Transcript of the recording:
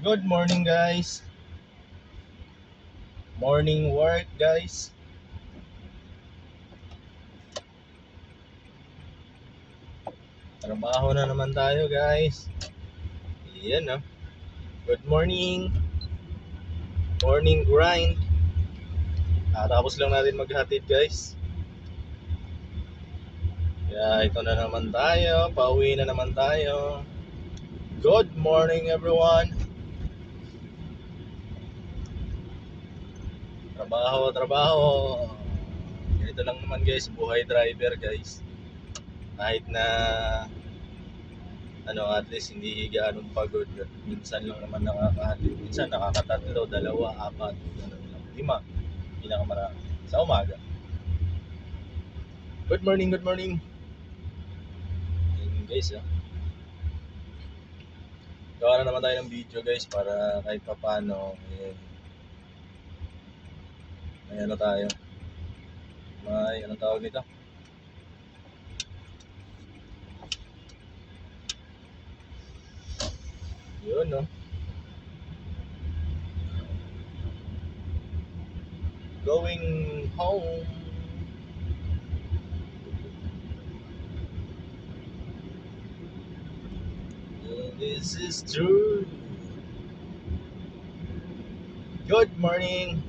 Good morning, guys. Morning work, guys. Trabaho na naman tayo, guys. Yan, no? Good morning. Morning grind. Tapos lang natin maghatid, guys. Kaya ito na naman tayo. Pauwi na naman tayo. Good morning, everyone. Trabaho, trabaho. Ganito lang naman, guys. Buhay driver, guys. Kahit na at least hindi gaanong pagod. Minsan lang naman nakakahatid. Minsan nakakatatlo, dalawa, apat, ganun lang. 5, pinakamarami. Sa umaga. Good morning, good morning. Ayun, guys, gawa na naman tayo ng video, guys, para kahit pa paano, may ano tayo. May anong tawag nito? Yun, no? Going home. This is true. Good morning.